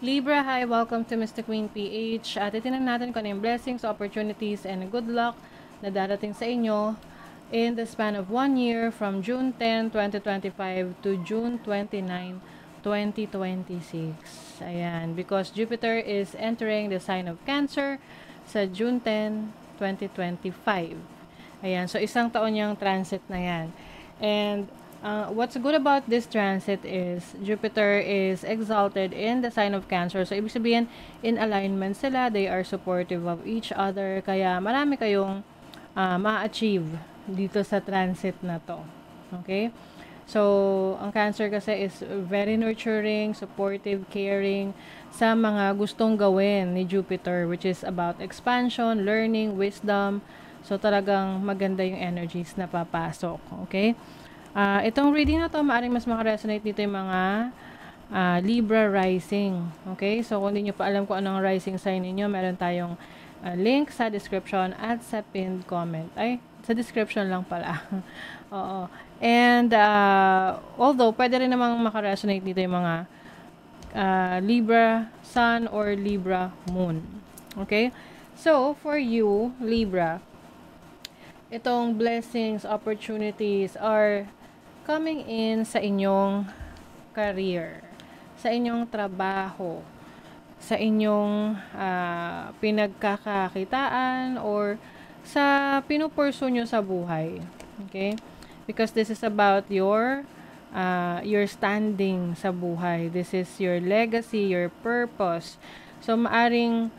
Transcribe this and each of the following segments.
Libra, hi! Welcome to Mr. Queen PH. At itinan natin kung ano yung blessings, opportunities, and good luck na darating sa inyo in the span of 1 year from June 10, 2025 to June 29, 2026. Ayan, because Jupiter is entering the sign of Cancer sa June 10, 2025. Ayan, so isang taon yung transit na yan. And what's good about this transit is Jupiter is exalted in the sign of Cancer. So, ibig sabihin, in alignment sila, they are supportive of each other. Kaya, marami kayong ma-achieve dito sa transit na to. Okay? So, ang Cancer kasi is very nurturing, supportive, caring sa mga gustong gawin ni Jupiter, which is about expansion, learning, wisdom. So, talagang maganda yung energies na papasok. Okay? Itong reading na to, maaaring mas makaresonate dito yung mga Libra rising. Okay? So, kung hindi nyo pa alam kung anong rising sign ninyo, meron tayong link sa description at sa pinned comment. Ay, sa description lang pala. Oo. And, although, pwede rin namang makaresonate dito yung mga Libra Sun or Libra Moon. Okay? So, for you, Libra, itong blessings, opportunities are coming in sa inyong career, sa inyong trabaho, sa inyong pinagkakakitaan, or sa pinupursu nyo sa buhay. Okay? Because this is about your standing sa buhay. This is your legacy, your purpose. So, maaring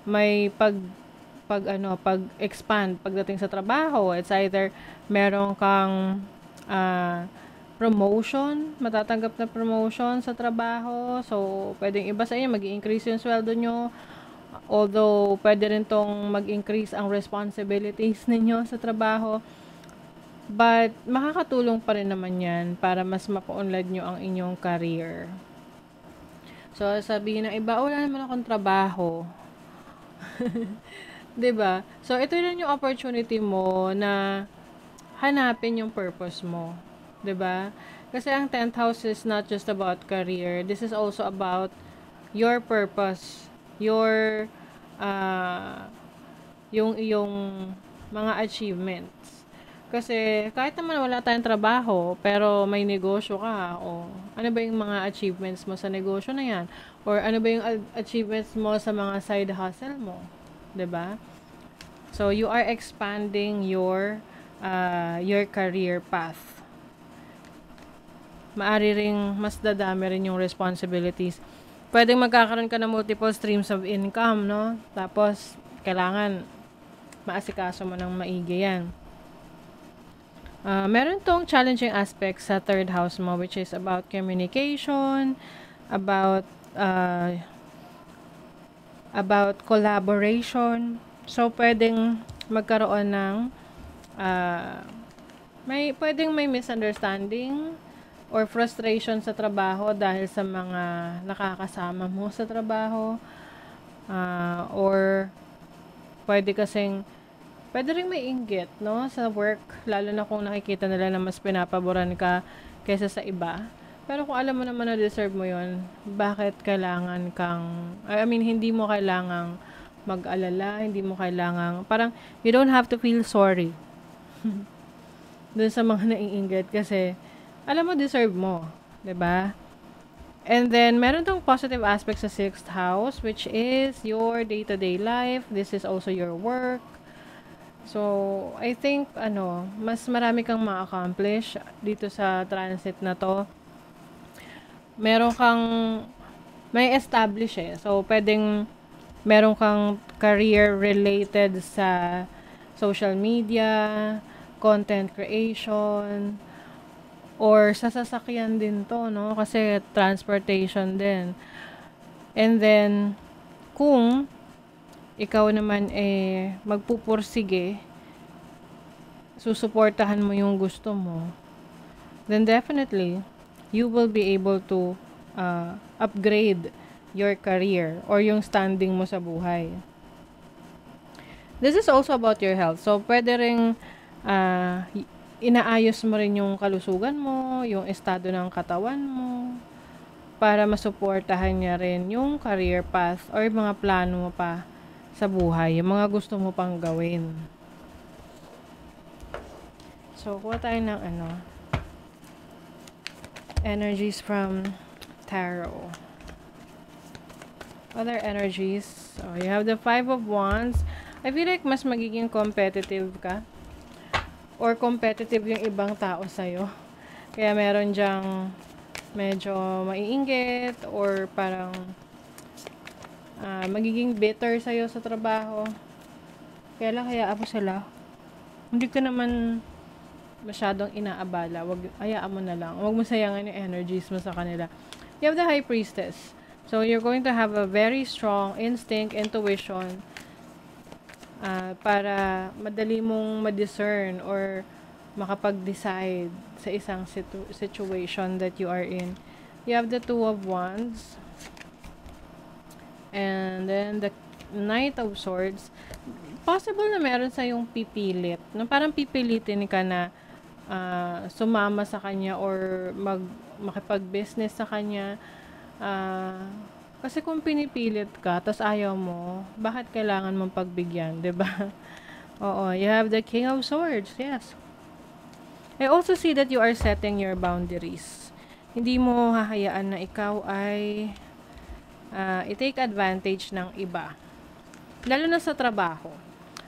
may pag-expand pagdating sa trabaho. It's either meron kang promotion, matatanggap na promotion sa trabaho. So, pwedeng iba sa inyo, mag-i-increase yung sweldo nyo. Although, pwede rin tong mag-increase ang responsibilities ninyo sa trabaho. But, makakatulong pa rin naman yan para mas mapaunlad nyo ang inyong career. So, sabihin ng iba, wala naman akong trabaho. 'Di ba? So, ito rin yung opportunity mo na hanapin yung purpose mo. 'Di ba? Kasi ang 10th house is not just about career. This is also about your purpose. Your, yung iyong mga achievements. Kasi, kahit naman wala tayong trabaho, pero may negosyo ka, o ano ba yung mga achievements mo sa negosyo na yan? Or ano ba yung achievements mo sa mga side hustle mo? 'Di ba? So, you are expanding your career path. Maari ring mas dadami rin yung responsibilities. Pwedeng magkakaroon ka ng multiple streams of income, no? Tapos, kailangan maasikaso mo ng maigi yan. Meron tong challenging aspects sa third house mo, which is about communication, about collaboration. So, pwedeng magkaroon ng pwedeng may misunderstanding or frustration sa trabaho dahil sa mga nakakasama mo sa trabaho. Or pwede rin may inggit, no, sa work, lalo na kung nakikita nila na mas pinapaboran ka kaysa sa iba. Pero kung alam mo naman na deserve mo yon, bakit kailangan hindi mo kailangang mag-alala, hindi mo kailangang, parang, you don't have to feel sorry. Dun sa mga naiinggit kasi, alam mo, deserve mo. 'Di ba? And then, meron tong positive aspect sa 6th house, which is your day-to-day life. This is also your work. So, I think, mas marami kang ma-accomplish dito sa transit na to. Meron kang may establish So, pwedeng meron kang career related sa social media, content creation, or sa sasakyan din to, no? Kasi transportation din. And then, kung ikaw naman magpupursige, susuportahan mo yung gusto mo, then definitely, you will be able to upgrade your career or yung standing mo sa buhay. This is also about your health. So, pwede ring inaayos mo rin yung kalusugan mo, yung estado ng katawan mo. para masuportahan niya rin yung career path or mga plano mo pa sa buhay, yung mga gusto mo pang gawin. So, kuha tayo ng energies from tarot. Other energies. So, you have the 5 of Wands. I feel like mas magiging competitive ka. Or competitive yung ibang tao sa'yo. Kaya meron dyang medyo maiinggit or parang magiging bitter sa'yo sa trabaho. Kaya lang hayaan mo sila. Hindi ka naman masyadong inaabala. Hayaan mo na lang. Huwag mo sayangan yung energies mo sa kanila. You have the High Priestess. So, you're going to have a very strong instinct, intuition, para madali mong ma-discern or makapag-decide sa isang situation that you are in. You have the 2 of Wands. And then, the Knight of Swords. Possible na meron sa yung pipilit. No? Parang pipilitin ka na sumama sa kanya or makipag-business sa kanya. Kasi kung pinipilit ka, tas ayaw mo, bakit kailangan mong pagbigyan, 'di ba? Oo, you have the King of Swords, yes. I also see that you are setting your boundaries. Hindi mo hahayaan na ikaw ay i-take advantage ng iba. Lalo na sa trabaho.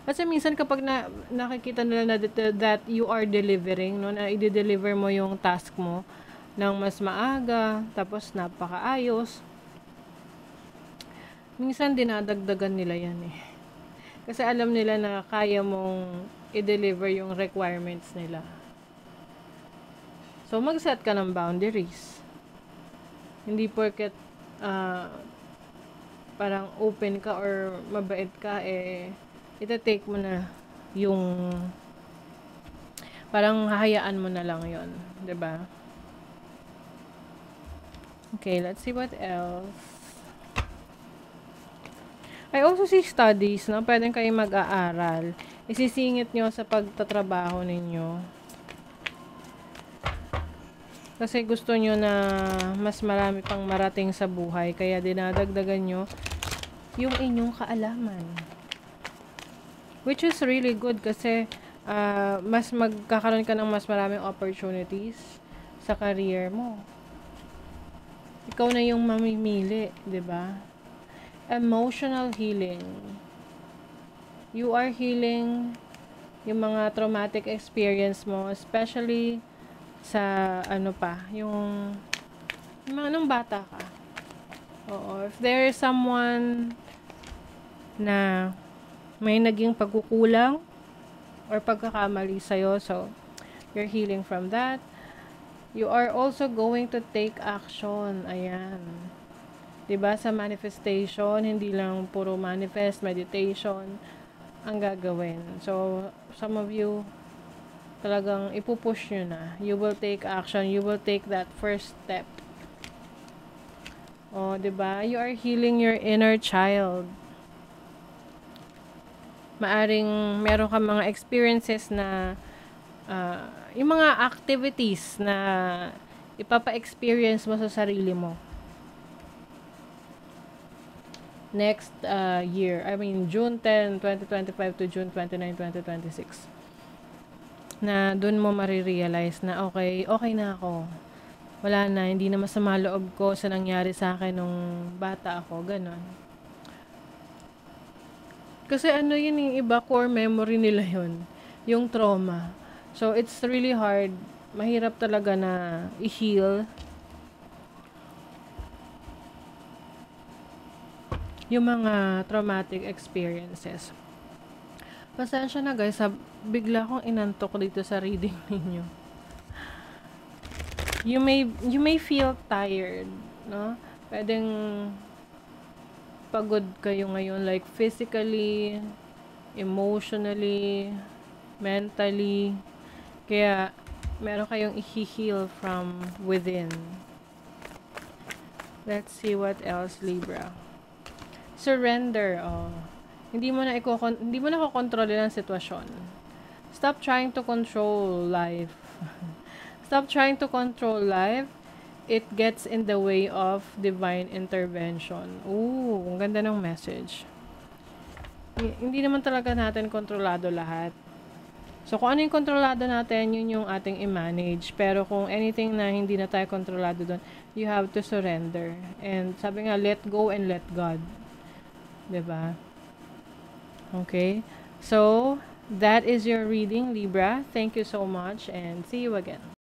Kasi minsan kapag nakikita nila na that you are delivering, no, na i-deliver mo yung task mo ng mas maaga, tapos napakaayos, minsan dinadagdagan nila yan eh. Kasi alam nila na kaya mong i-deliver yung requirements nila. So, mag-set ka ng boundaries. Hindi porket parang open ka or mabait ka, ita-take mo na yung parang hahayaan mo na lang yon, 'di ba? Okay, let's see what else. I also see studies, no? Pwedeng kayo mag-aaral. Isisingit nyo sa pagtatrabaho ninyo. Kasi gusto nyo na mas marami pang marating sa buhay. Kaya dinadagdagan nyo yung inyong kaalaman. Which is really good kasi mas magkakaroon ka ng mas maraming opportunities sa career mo. Ikaw na yung mamimili, 'di ba? Emotional healing. You are healing yung mga traumatic experience mo, especially sa yung mga nung bata ka. Oo, if there is someone na may naging pagkukulang or pagkakamali sa'yo, so you're healing from that. You are also going to take action. Ayan. 'Di ba sa manifestation, hindi lang puro manifest, meditation ang gagawin. So, some of you talagang ipupush nyo na. You will take action. You will take that first step. Oh, 'di ba? You are healing your inner child. Maaring meron ka mga experiences na yung mga activities na ipapa-experience mo sa sarili mo next year. I mean, June 10, 2025 to June 29, 2026. Na dun mo marirealize na okay na ako. Wala na, hindi na masama loob ko sa nangyari sa akin nung bata ako, ganon. Kasi yun yung iba, core memory nila yun. Yung trauma. So, it's really hard. Mahirap talaga na i-heal yung mga traumatic experiences. Pasensya na guys, bigla akong inantok dito sa reading ninyo. You may feel tired, no? Pwedeng pagod kayo ngayon, like physically, emotionally, mentally. Kaya meron kayong i-heal from within. Let's see what else, Libra. Surrender. Hindi mo na kokontrolin ang sitwasyon. Stop trying to control life. Stop trying to control life it gets in the way of divine intervention. Ooh, ang ganda ng message. Hindi naman talaga natin kontrolado lahat. So, kung ano yung kontrolado natin, yun yung ating i-manage. Pero kung anything na hindi na tayo kontrolado doon, you have to surrender. And sabi nga, let go and let God. 'Di ba? Okay? So, that is your reading, Libra. Thank you so much and see you again.